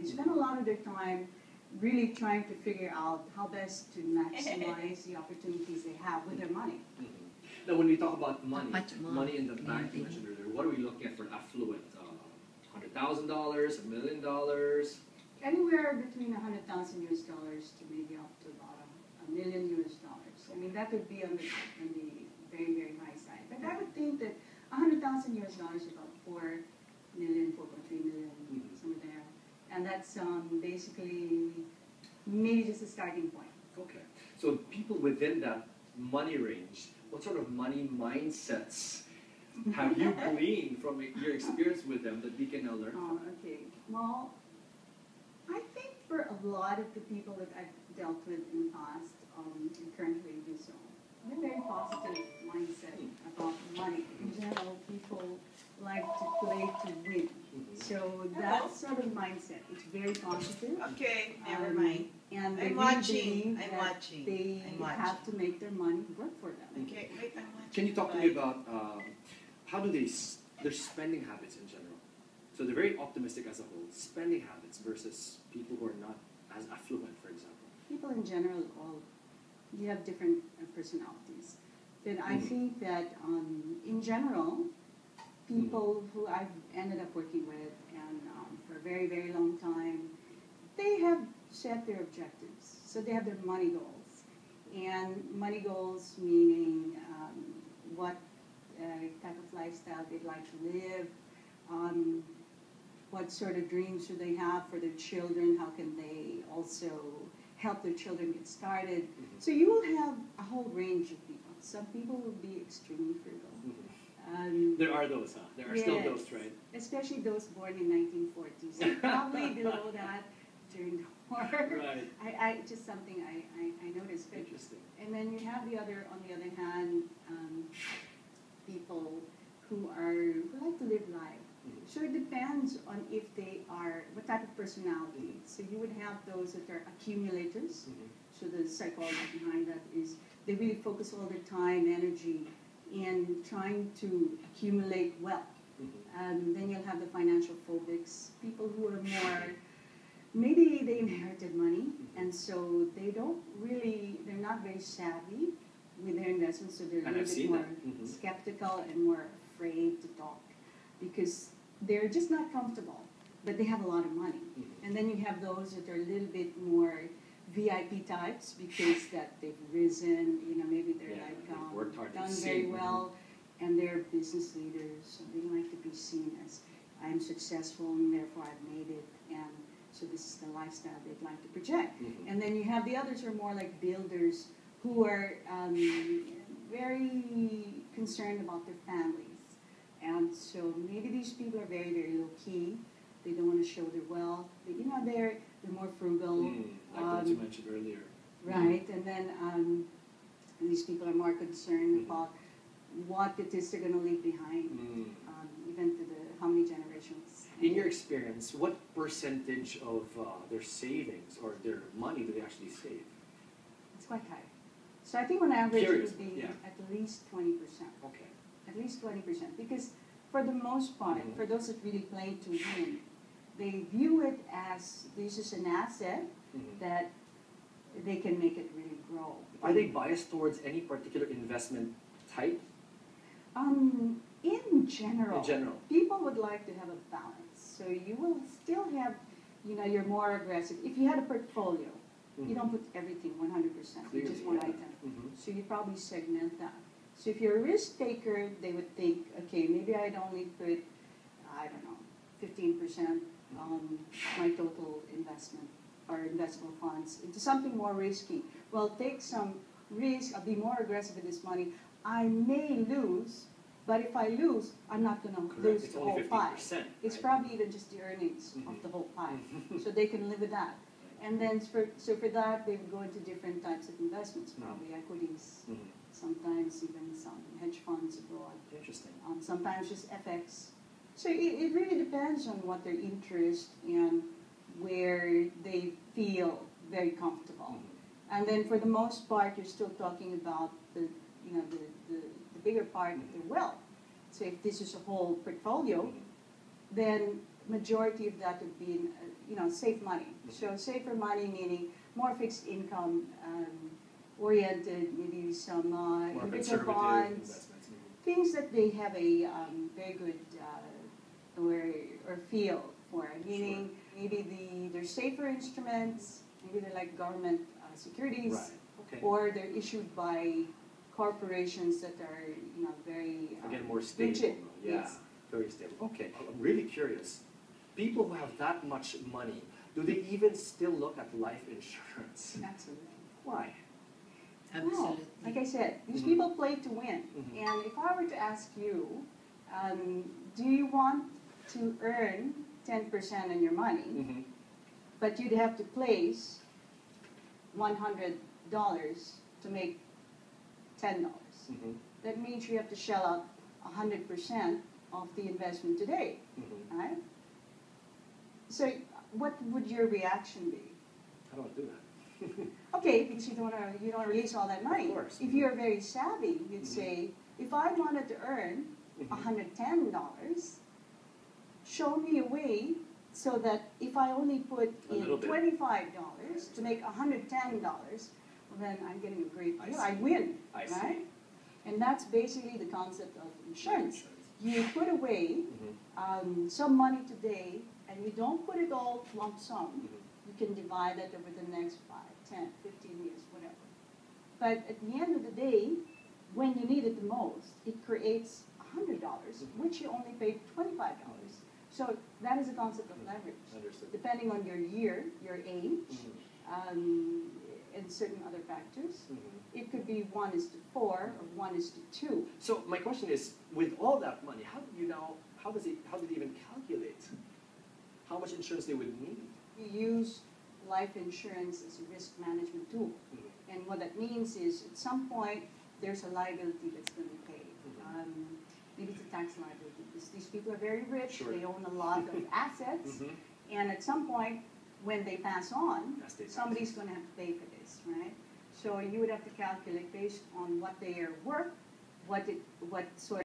They spend a lot of their time really trying to figure out how best to maximize the opportunities they have with their money. Now, when we talk about money in the bank, you mentioned earlier, what are we looking at for affluent? $100,000, $1 million? Anywhere between $100,000 US to maybe up to about $1 million US. I mean, that would be on the very, very high side. But I would think that $100,000 US is about 4 million, 4.3 million, somewhere there. And that's basically maybe just a starting point. Okay. So people within that money range, what sort of money mindsets have you gleaned from your experience with them that we can now learn from? Okay. Well, I think for a lot of the people that I've dealt with in the past, and currently do so, I have a very positive mindset about money. In general, people like to play to win. So that sort of mindset, it's very positive. Okay, never mind. And they I'm really watching. believe I'm that watching. they have to make their money work for them. Okay, wait, I'm watching. Can you talk to me about how do their spending habits in general? So they're very optimistic as a whole. Spending habits versus people who are not as affluent, for example. People in general, you have different personalities. But I think that in general, people who I've ended up working with and for a very, very long time, they have set their objectives. So they have their money goals. And money goals meaning what type of lifestyle they'd like to live, what sort of dreams should they have for their children, how can they also help their children get started. So you will have a whole range of people. Some people will be extremely frugal. There are those, huh? There are still those, right? Especially those born in 1940s. Probably below that during the war. Right. Just something I noticed. But, interesting. And then you have on the other hand, people who like to live life. So it depends on if they are, what type of personality. So you would have those that are accumulators. So the psychology behind that is they really focus all their time, energy in trying to accumulate wealth. Then you'll have the financial phobics, people who are more, maybe they inherited money, and so they're not very savvy with their investments, so they're a little bit more skeptical and more afraid to talk because they're just not comfortable, but they have a lot of money. And then you have those that are a little bit more VIP types because that they've risen, maybe they're done very well, and they're business leaders, so they like to be seen as I'm successful and therefore I've made it, and so this is the lifestyle they'd like to project. And then you have the others who are more like builders who are very concerned about their families. And so maybe these people are very, very low-key. They don't want to show their wealth. But, they're more frugal. Like what you mentioned earlier. Right. And then these people are more concerned about what it is they're going to leave behind, even to how many generations. In your experience, what percentage of their savings or their money do they actually save? It's quite high. So I think on average it would be at least 20%. Okay. At least 20%. Because for the most part, for those that really play to win, they view it as this is an asset that they can make it really grow. Are they biased towards any particular investment type? In general, people would like to have a balance. So you will still have, you're more aggressive. If you had a portfolio, you don't put everything 100%, you just one item. So you probably segment that. So if you're a risk taker, they would think, okay, maybe I'd only put, 15% my total investment or investable funds into something more risky. Well, take some risk, I'll be more aggressive with this money. I may lose, but if I lose, I'm not going to lose the whole pie. It's probably even just the earnings of the whole pie. So they can live with that. And then for that, they would go into different types of investments, probably equities, sometimes even some hedge funds abroad. Interesting. Sometimes just FX. So it really depends on what their interest and where they feel very comfortable. And then for the most part, you're still talking about the bigger part of their wealth. So if this is a whole portfolio, then majority of that would be, safe money. So safer money meaning more fixed income oriented, maybe some More individual conservative bonds, investments. things that they have a very good or feel for. Meaning maybe they're safer instruments, maybe they're like government securities, Right. Okay. or they're issued by corporations that are very Again, more stable. rigid. Yeah, Yes. very stable. Okay, I'm really curious. People who have that much money, do they even still look at life insurance? Absolutely. Why? Well, like I said, these people play to win. And if I were to ask you, do you want to earn 10% on your money, but you'd have to place $100 to make $10. That means you have to shell out 100% of the investment today, right? So what would your reaction be? How do I do that? Okay, because you don't want to release all that money. Of course. If you're very savvy, you'd say, if I wanted to earn $110, show me a way so that if I only put A in little bit. $25 to make $110, well, then I'm getting a great I deal. see. I win, I see. right? And that's basically the concept of insurance. You put away some money today, and you don't put it all lump sum. You can divide it over the next 5, 10, 15 years, whatever. But at the end of the day, when you need it the most, it creates $100, which you only paid $25. So that is the concept of leverage. Understood. Depending on your year, your age, and certain other factors, it could be 1:4 or 1:2. So my question is, with all that money, how do they even calculate how much insurance they would need? You use life insurance as a risk management tool. And what that means is, at some point, there's a liability that's going to be paid. Maybe it's a tax liability, because these people are very rich, Sure. they own a lot of assets, and at some point, when they pass on, somebody's going to have to pay for this, right? So you would have to calculate based on what they are worth, what sort